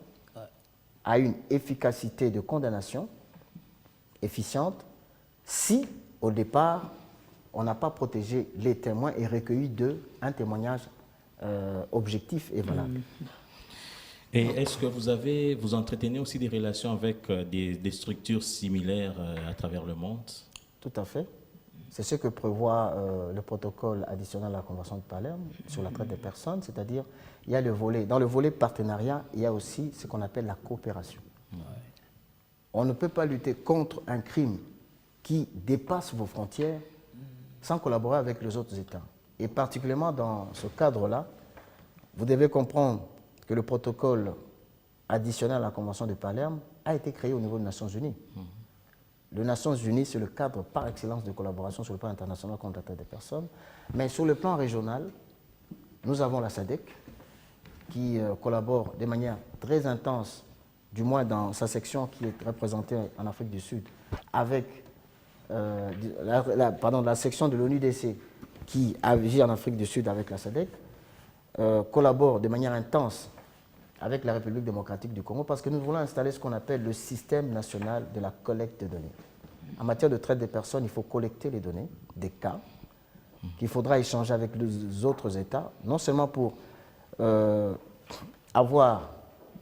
Speaker 3: à une efficacité de condamnation efficiente si au départ on n'a pas protégé les témoins et recueilli d'eux un témoignage objectif et valable.
Speaker 2: Et est-ce que vous entretenez aussi des relations avec des structures similaires à travers le monde?
Speaker 3: Tout à fait. C'est ce que prévoit le protocole additionnel à la Convention de Palerme sur la traite des personnes, c'est-à-dire il y a dans le volet partenariat, il y a aussi ce qu'on appelle la coopération. Ouais. On ne peut pas lutter contre un crime qui dépasse vos frontières sans collaborer avec les autres États. Et particulièrement dans ce cadre-là, vous devez comprendre que le protocole additionnel à la Convention de Palerme a été créé au niveau des Nations Unies. Les Nations Unies, c'est le cadre par excellence de collaboration sur le plan international contre la traite des personnes. Mais sur le plan régional, nous avons la SADC qui collabore de manière très intense, du moins dans sa section qui est représentée en Afrique du Sud, avec la section de l'ONUDC qui agit en Afrique du Sud avec la SADC, collabore de manière intense avec la République démocratique du Congo parce que nous voulons installer ce qu'on appelle le système national de la collecte de données. En matière de traite des personnes, il faut collecter les données des cas qu'il faudra échanger avec les autres États, non seulement pour avoir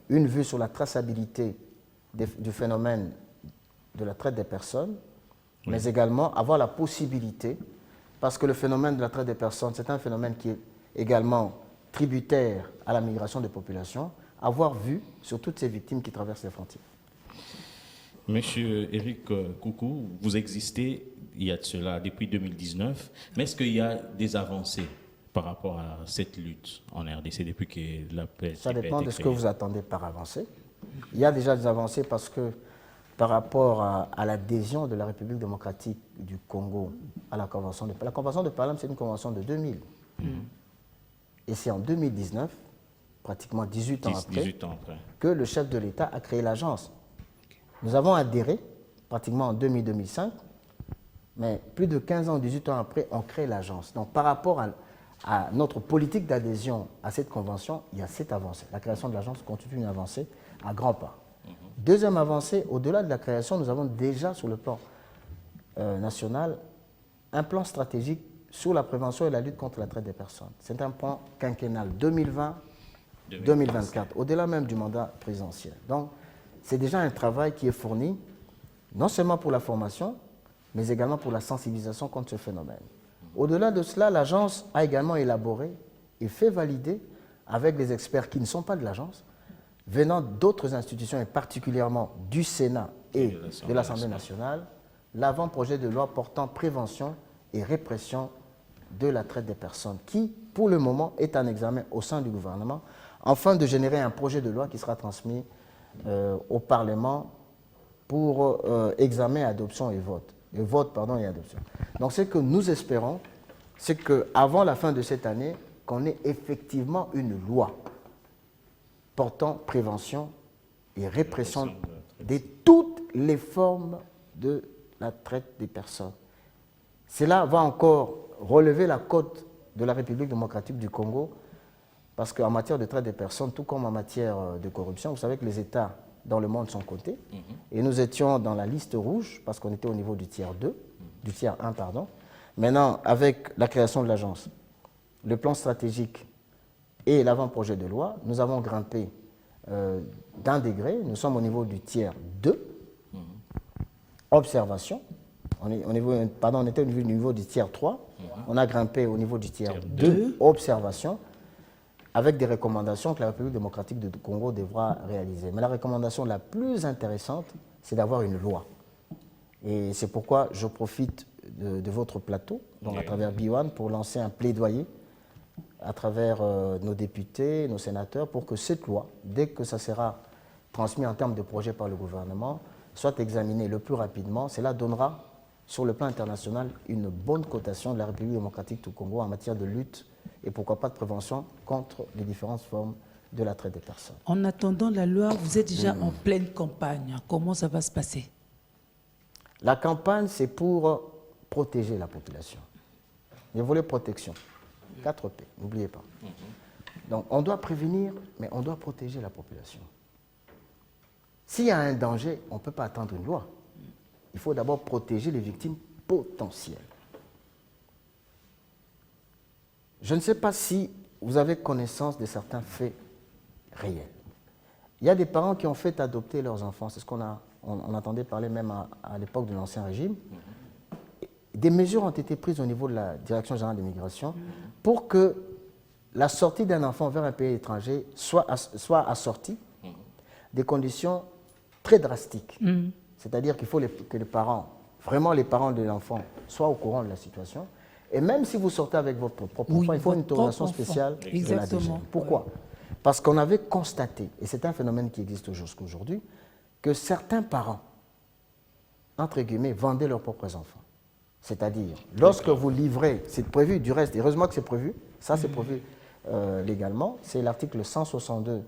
Speaker 3: une vue sur la traçabilité du phénomène de la traite des personnes, mais également avoir la possibilité, parce que le phénomène de la traite des personnes, c'est un phénomène qui est également tributaire à la migration des populations, avoir vue sur toutes ces victimes qui traversent les frontières.
Speaker 2: Monsieur Éric Coucou, vous existez il y a de cela depuis 2019, mais est-ce qu'il y a des avancées par rapport à cette lutte en RDC depuis que la paix
Speaker 3: Ça
Speaker 2: a été
Speaker 3: dépend de ce que
Speaker 2: créée?
Speaker 3: vous attendez par avancée. Il y a déjà des avancées parce que par rapport à l'adhésion de la République démocratique du Congo à la Convention de Palerme. La Convention de Palerme, c'est une convention de 2000. Et c'est en 2019, pratiquement 18 ans après, que le chef de l'État a créé l'agence. Nous avons adhéré pratiquement en 2000-2005, mais plus de 15 ans, 18 ans après, on crée l'agence. Donc par rapport à notre politique d'adhésion à cette convention, il y a cette avancée. La création de l'agence constitue une avancée à grands pas. Deuxième avancée, au-delà de la création, nous avons déjà sur le plan national un plan stratégique sur la prévention et la lutte contre la traite des personnes. C'est un plan quinquennal 2020-2024, au-delà même du mandat présidentiel. Donc, c'est déjà un travail qui est fourni, non seulement pour la formation, mais également pour la sensibilisation contre ce phénomène. Au-delà de cela, l'agence a également élaboré et fait valider avec des experts qui ne sont pas de l'agence, venant d'autres institutions et particulièrement du Sénat et de l'Assemblée nationale, l'avant-projet de loi portant prévention et répression de la traite des personnes, qui, pour le moment, est en examen au sein du gouvernement, afin de générer un projet de loi qui sera transmis au Parlement pour examen, adoption et vote. Et adoption. Donc ce que nous espérons, c'est qu'avant la fin de cette année, qu'on ait effectivement une loi portant prévention et répression de toutes les formes de la traite des personnes. Cela va encore relever la cote de la République démocratique du Congo, parce qu'en matière de traite des personnes, tout comme en matière de corruption, vous savez que les États dans le monde sont cotés, et nous étions dans la liste rouge, parce qu'on était au niveau du tiers 2, du tiers 1, pardon. Maintenant, avec la création de l'agence, le plan stratégique et l'avant-projet de loi, nous avons grimpé d'un degré, nous sommes au niveau du tiers 2, observation, on était au niveau du tiers 3, on a grimpé au niveau du tiers 2, observation, avec des recommandations que la République démocratique du Congo devra réaliser. Mais la recommandation la plus intéressante, c'est d'avoir une loi. Et c'est pourquoi je profite de votre plateau, donc à travers B1, pour lancer un plaidoyer à travers nos députés, nos sénateurs, pour que cette loi, dès que ça sera transmis en termes de projet par le gouvernement, soit examinée le plus rapidement. Cela donnera, sur le plan international, une bonne cotation de la République démocratique du Congo en matière de lutte et pourquoi pas de prévention contre les différentes formes de la traite des personnes.
Speaker 1: En attendant la loi, vous êtes déjà en pleine campagne. Comment ça va se passer?
Speaker 3: La campagne, c'est pour protéger la population. Le volet protection. 4 P, n'oubliez pas. Donc, on doit prévenir, mais on doit protéger la population. S'il y a un danger, on ne peut pas attendre une loi. Il faut d'abord protéger les victimes potentielles. Je ne sais pas si vous avez connaissance de certains faits réels. Il y a des parents qui ont fait adopter leurs enfants, c'est ce qu'on entendait parler même à l'époque de l'Ancien Régime. Des mesures ont été prises au niveau de la Direction générale de l'immigration pour que la sortie d'un enfant vers un pays étranger soit assortie des conditions très drastiques. C'est-à-dire qu'il faut que les parents, vraiment les parents de l'enfant, soient au courant de la situation. Et même si vous sortez avec votre propre enfant, il faut une autorisation spéciale de la DGM. Pourquoi? Parce qu'on avait constaté, et c'est un phénomène qui existe jusqu'à aujourd'hui, que certains parents, entre guillemets, vendaient leurs propres enfants. C'est-à-dire, lorsque vous livrez, c'est prévu du reste, heureusement que c'est prévu, ça c'est prévu légalement, c'est l'article 162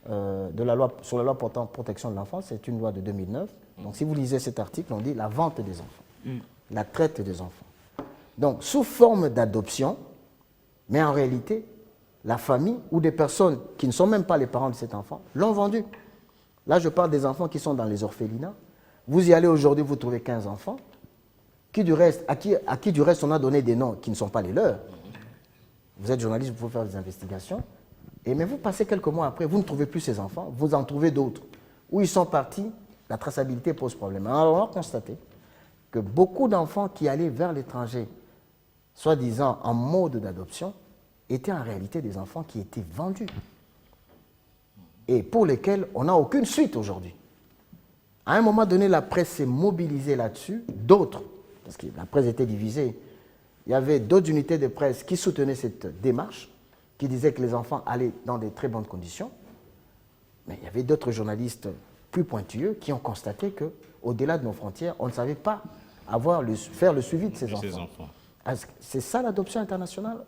Speaker 3: de la loi, sur la loi portant protection de l'enfance, c'est une loi de 2009. Donc si vous lisez cet article, on dit la vente des enfants, la traite des enfants. Donc sous forme d'adoption, mais en réalité, la famille ou des personnes qui ne sont même pas les parents de cet enfant l'ont vendu. Là, je parle des enfants qui sont dans les orphelinats. Vous y allez aujourd'hui, vous trouvez 15 enfants à qui du reste on a donné des noms qui ne sont pas les leurs. Vous êtes journaliste, vous pouvez faire des investigations. Mais vous passez quelques mois après, vous ne trouvez plus ces enfants, vous en trouvez d'autres. Où ils sont partis, la traçabilité pose problème. Alors on a constaté que beaucoup d'enfants qui allaient vers l'étranger, soi-disant en mode d'adoption, étaient en réalité des enfants qui étaient vendus et pour lesquels on n'a aucune suite aujourd'hui. À un moment donné, la presse s'est mobilisée là-dessus, d'autres, parce que la presse était divisée, il y avait d'autres unités de presse qui soutenaient cette démarche, qui disaient que les enfants allaient dans de très bonnes conditions, mais il y avait d'autres journalistes plus pointilleux qui ont constaté qu'au-delà de nos frontières, on ne savait pas faire le suivi de ces enfants. C'est ça l'adoption internationale.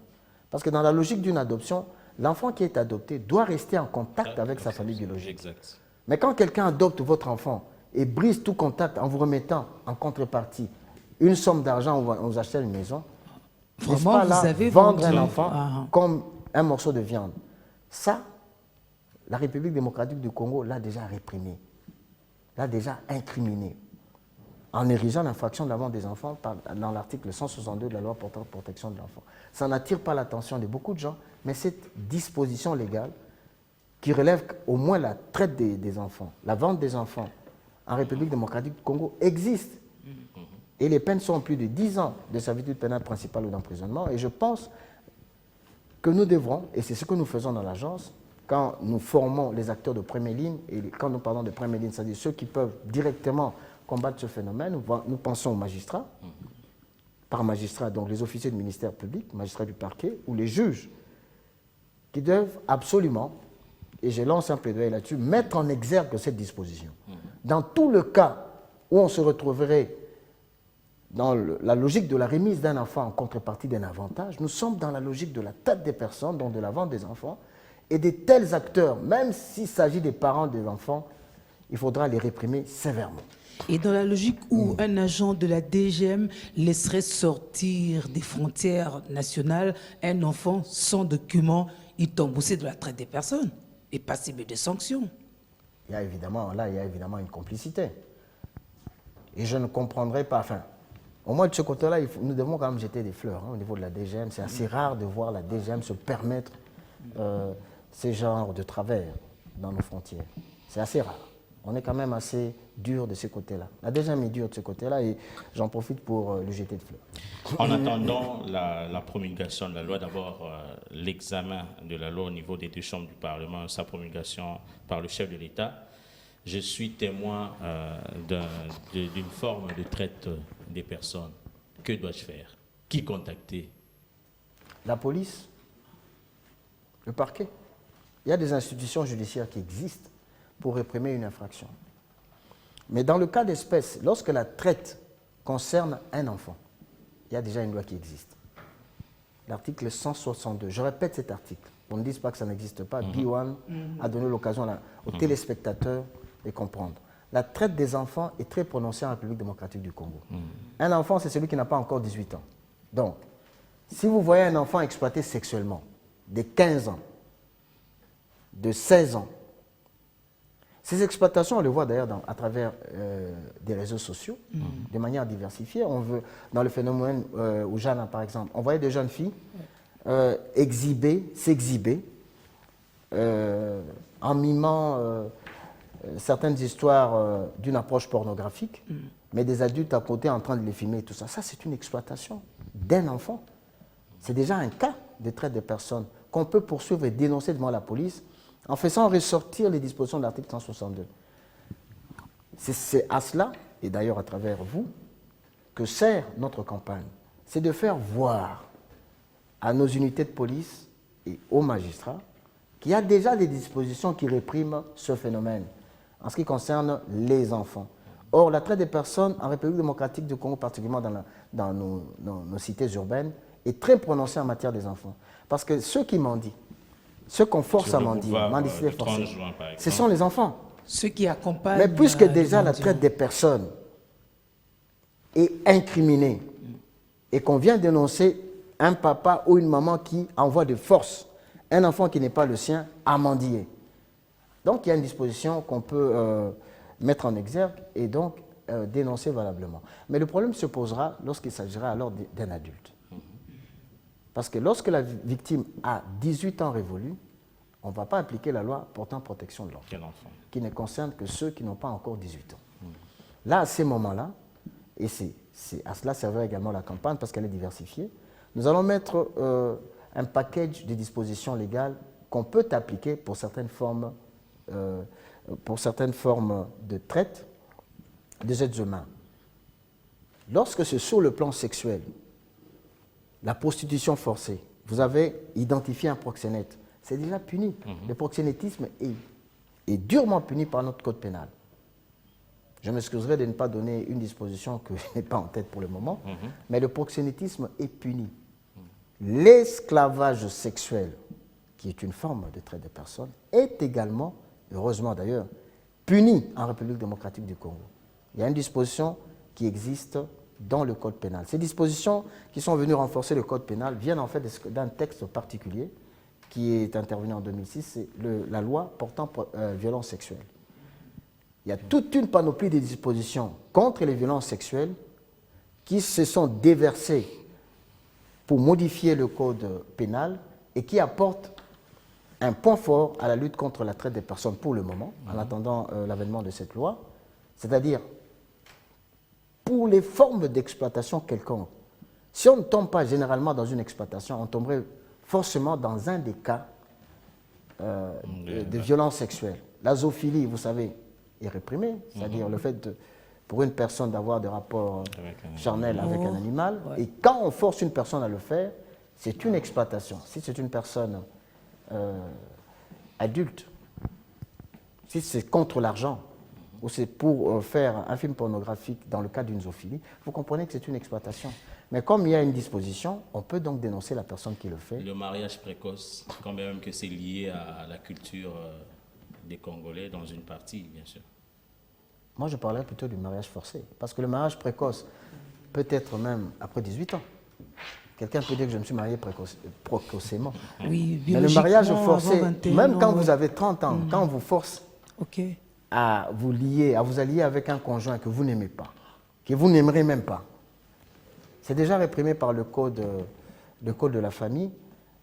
Speaker 3: Parce que dans la logique d'une adoption, l'enfant qui est adopté doit rester en contact avec sa famille biologique.
Speaker 2: Exact.
Speaker 3: Mais quand quelqu'un adopte votre enfant et brise tout contact en vous remettant en contrepartie une somme d'argent ou on vous achète une maison, n'est-ce pas là vendre un enfant comme un morceau de viande? Ça, la République démocratique du Congo l'a déjà réprimé, l'a déjà incriminé, en érigeant l'infraction de la vente des enfants dans l'article 162 de la loi portant protection de l'enfant. Ça n'attire pas l'attention de beaucoup de gens, mais cette disposition légale qui relève au moins la traite des enfants, la vente des enfants en République démocratique du Congo existe. Et les peines sont plus de 10 ans de servitude pénale principale ou d'emprisonnement. Et je pense que nous devrons, et c'est ce que nous faisons dans l'agence, quand nous formons les acteurs de première ligne, et quand nous parlons de première ligne, c'est-à-dire ceux qui peuvent directement combattre ce phénomène, nous pensons aux magistrats, par magistrats, donc les officiers du ministère public, magistrats du parquet, ou les juges, qui doivent absolument, et je lance un plaidoyer là-dessus, mettre en exergue cette disposition. Dans tout le cas où on se retrouverait dans la logique de la remise d'un enfant en contrepartie d'un avantage, nous sommes dans la logique de la traite des personnes, donc de la vente des enfants, et de tels acteurs, même s'il s'agit des parents des enfants, il faudra les réprimer sévèrement.
Speaker 1: Et dans la logique où un agent de la DGM laisserait sortir des frontières nationales un enfant sans document, il tombe aussi de la traite des personnes et passible de sanctions.
Speaker 3: Il y a évidemment une complicité. Et je ne comprendrai pas, au moins de ce côté-là, nous devons quand même jeter des fleurs au niveau de la DGM. C'est assez rare de voir la DGM se permettre ces genres de travers dans nos frontières. C'est assez rare. On est quand même assez dur de ce côté-là. La DGM est dure de ce côté-là et j'en profite pour le jeter de fleurs.
Speaker 2: En attendant la promulgation de la loi, d'abord l'examen de la loi au niveau des deux chambres du Parlement, sa promulgation par le chef de l'État, je suis témoin d'une forme de traite des personnes. Que dois-je faire? Qui contacter?
Speaker 3: La police, le parquet. Il y a des institutions judiciaires qui existent pour réprimer une infraction. Mais dans le cas d'espèce, lorsque la traite concerne un enfant, il y a déjà une loi qui existe. L'article 162. Je répète cet article. On ne dise pas que ça n'existe pas. B1 a donné l'occasion aux téléspectateurs de comprendre. La traite des enfants est très prononcée en République démocratique du Congo. Un enfant, c'est celui qui n'a pas encore 18 ans. Donc, si vous voyez un enfant exploité sexuellement, de 15 ans, de 16 ans, ces exploitations, on les voit d'ailleurs à travers des réseaux sociaux, de manière diversifiée. On veut, dans le phénomène où Jeanne, par exemple, on voyait des jeunes filles s'exhiber en mimant certaines histoires d'une approche pornographique, mais des adultes à côté en train de les filmer et tout ça. Ça, c'est une exploitation d'un enfant. C'est déjà un cas de traite de personnes qu'on peut poursuivre et dénoncer devant la police en faisant ressortir les dispositions de l'article 162. C'est à cela, et d'ailleurs à travers vous, que sert notre campagne. C'est de faire voir à nos unités de police et aux magistrats qu'il y a déjà des dispositions qui répriment ce phénomène en ce qui concerne les enfants. Or, la traite des personnes en République démocratique du Congo, particulièrement dans nos cités urbaines, est très prononcée en matière des enfants. Parce que ceux qui mendient, ceux qu'on force à mendier, mendicité forcée, ce sont les enfants.
Speaker 1: Ceux qui accompagnent.
Speaker 3: Mais puisque déjà la traite des personnes est incriminée et qu'on vient dénoncer un papa ou une maman qui envoie de force Un enfant qui n'est pas le sien a mendié. Donc il y a une disposition qu'on peut mettre en exergue et donc dénoncer valablement. Mais le problème se posera lorsqu'il s'agira alors d'un adulte. Parce que lorsque la victime a 18 ans révolus, on ne va pas appliquer la loi portant protection de l'enfant, qui ne concerne que ceux qui n'ont pas encore 18 ans. Là, à ces moments-là, et à cela servira également la campagne parce qu'elle est diversifiée, nous allons mettre un package de dispositions légales qu'on peut appliquer pour certaines formes de traite des êtres humains. Lorsque c'est sur le plan sexuel, la prostitution forcée, vous avez identifié un proxénète, c'est déjà puni. Le proxénétisme est durement puni par notre code pénal. Je m'excuserai de ne pas donner une disposition que je n'ai pas en tête pour le moment, mais le proxénétisme est puni. L'esclavage sexuel, qui est une forme de traite des personnes, est également, heureusement d'ailleurs, puni en République démocratique du Congo. Il y a une disposition qui existe dans le code pénal. Ces dispositions qui sont venues renforcer le code pénal viennent en fait d'un texte particulier qui est intervenu en 2006, c'est la loi portant violence sexuelle. Il y a toute une panoplie de dispositions contre les violences sexuelles qui se sont déversées pour modifier le code pénal et qui apportent un point fort à la lutte contre la traite des personnes pour le moment, en attendant l'avènement de cette loi, c'est-à-dire pour les formes d'exploitation quelconque. Si on ne tombe pas généralement dans une exploitation, on tomberait forcément dans un des cas de violence sexuelle. La zoophilie, vous savez, est réprimée, c'est-à-dire le fait pour une personne d'avoir des rapports charnels avec un animal. Ouais. Et quand on force une personne à le faire, c'est une exploitation. Si c'est une personne adulte, si c'est contre l'argent, ou c'est pour faire un film pornographique dans le cadre d'une zoophilie, vous comprenez que c'est une exploitation. Mais comme il y a une disposition, on peut donc dénoncer la personne qui le fait.
Speaker 2: Le mariage précoce, quand même que c'est lié à la culture des Congolais dans une partie, bien sûr.
Speaker 3: Moi, je parlerais plutôt du mariage forcé. Parce que le mariage précoce peut être même après 18 ans. Quelqu'un peut dire que je me suis marié précocement.
Speaker 1: Oui,
Speaker 3: mais le mariage forcé, même quand vous avez 30 ans, quand on vous force à vous allier avec un conjoint que vous n'aimez pas, que vous n'aimerez même pas, c'est déjà réprimé par le code de la famille,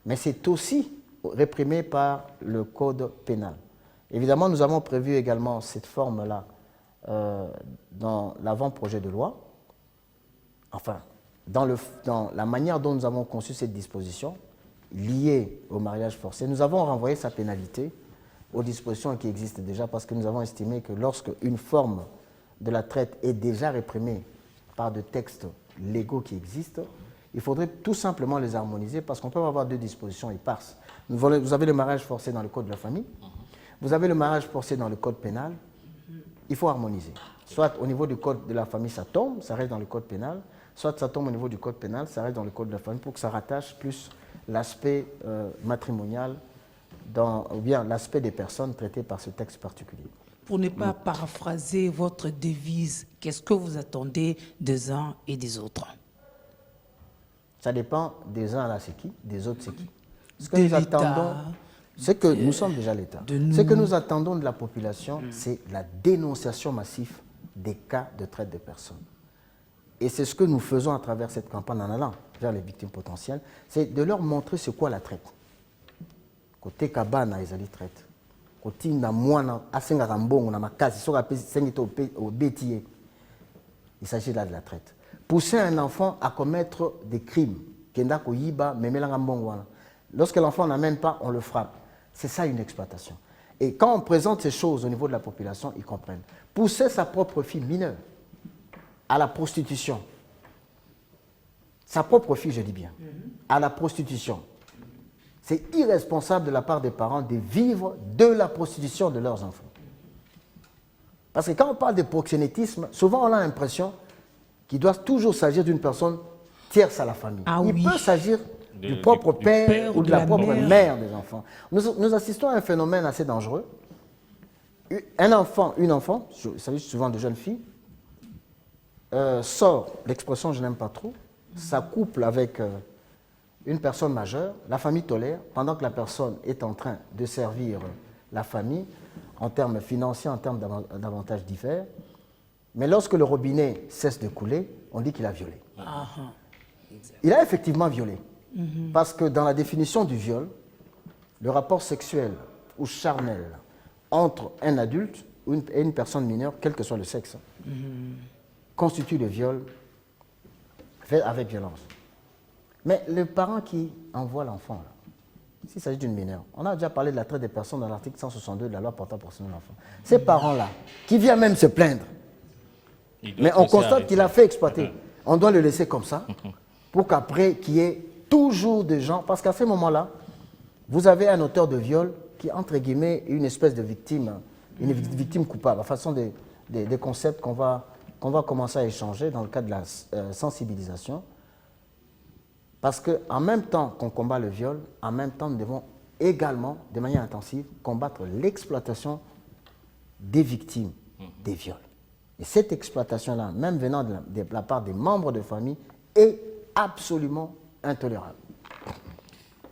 Speaker 3: mais c'est aussi réprimé par le code pénal. Évidemment, nous avons prévu également cette forme-là dans l'avant-projet de loi, enfin, dans la manière dont nous avons conçu cette disposition liée au mariage forcé. Nous avons renvoyé sa pénalité aux dispositions qui existent déjà parce que nous avons estimé que lorsque une forme de la traite est déjà réprimée par des textes légaux qui existent, il faudrait tout simplement les harmoniser parce qu'on peut avoir deux dispositions éparses. Vous avez le mariage forcé dans le code de la famille, vous avez le mariage forcé dans le code pénal, il faut harmoniser. Soit au niveau du code de la famille, ça tombe, ça reste dans le code pénal, soit ça tombe au niveau du code pénal, ça reste dans le code de la famille pour que ça rattache plus l'aspect matrimonial ou bien l'aspect des personnes traitées par ce texte particulier.
Speaker 1: Pour ne pas paraphraser votre devise, qu'est-ce que vous attendez des uns et des autres?
Speaker 3: Ça dépend des uns là, c'est qui, des autres, c'est qui. Ce que nous attendons, c'est que nous sommes déjà l'État. Ce que nous attendons de la population, c'est la dénonciation massive des cas de traite des personnes. Et c'est ce que nous faisons à travers cette campagne en allant vers les victimes potentielles, c'est de leur montrer ce qu'est la traite. Côté Kabana, ils allaient traite. Côté Namouana, Asenga Mbongo, Namakasi, il s'agit là de la traite. Pousser un enfant à commettre des crimes, lorsque l'enfant n'amène pas, on le frappe. C'est ça une exploitation. Et quand on présente ces choses au niveau de la population, ils comprennent. Pousser sa propre fille mineure à la prostitution, sa propre fille, je dis bien, à la prostitution, c'est irresponsable de la part des parents de vivre de la prostitution de leurs enfants. Parce que quand on parle de proxénétisme, souvent on a l'impression qu'il doit toujours s'agir d'une personne tierce à la famille. Il peut s'agir du propre père ou de la propre mère des enfants. Nous assistons à un phénomène assez dangereux. Un enfant, une enfant, il s'agit souvent de jeunes filles, sort, l'expression je n'aime pas trop, s'accouple avec une personne majeure, la famille tolère, pendant que la personne est en train de servir la famille, en termes financiers, en termes d'avantages divers. Mais lorsque le robinet cesse de couler, on dit qu'il a violé. Il a effectivement violé. Parce que dans la définition du viol, le rapport sexuel ou charnel entre un adulte et une personne mineure, quel que soit le sexe, constitue le viol fait avec violence. Mais le parent qui envoie l'enfant, s'il s'agit d'une mineure, on a déjà parlé de la traite des personnes dans l'article 162 de la loi portant protection de l'enfant. Ces parents-là, qui viennent même se plaindre, mais on constate qu'il a fait exploiter. On doit le laisser comme ça, pour qu'après, qu'il y ait toujours des gens, parce qu'à ce moment-là, vous avez un auteur de viol qui, entre guillemets, est une espèce de victime, une victime coupable, en façon des concepts qu'on va commencer à échanger dans le cadre de la sensibilisation. Parce qu'en même temps qu'on combat le viol, en même temps, nous devons également, de manière intensive, combattre l'exploitation des victimes des viols. Et cette exploitation-là, même venant de la part des membres de famille, est absolument intolérable.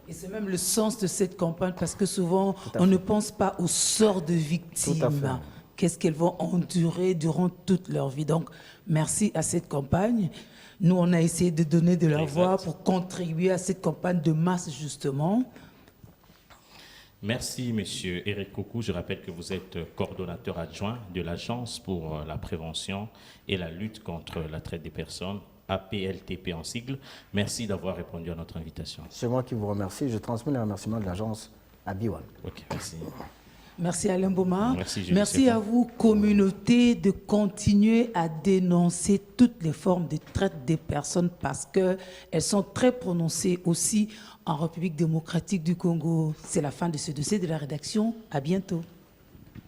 Speaker 1: Et c'est même le sens de cette campagne, parce que souvent, on ne pense pas au sort de victimes. Qu'est-ce qu'elles vont endurer durant toute leur vie. Donc, merci à cette campagne. Nous, on a essayé de donner de la voix pour contribuer à cette campagne de masse, justement.
Speaker 2: Merci, Monsieur Éric Coucou. Je rappelle que vous êtes coordonnateur adjoint de l'Agence pour la prévention et la lutte contre la traite des personnes, APLTP en sigle. Merci d'avoir répondu à notre invitation.
Speaker 3: C'est moi qui vous remercie. Je transmets les remerciements de l'agence à Biwan.
Speaker 2: Ok, merci.
Speaker 1: Merci Alain Boma.
Speaker 2: Merci
Speaker 1: à vous, communauté, de continuer à dénoncer toutes les formes de traite des personnes parce qu'elles sont très prononcées aussi en République démocratique du Congo. C'est la fin de ce dossier de la rédaction. À bientôt.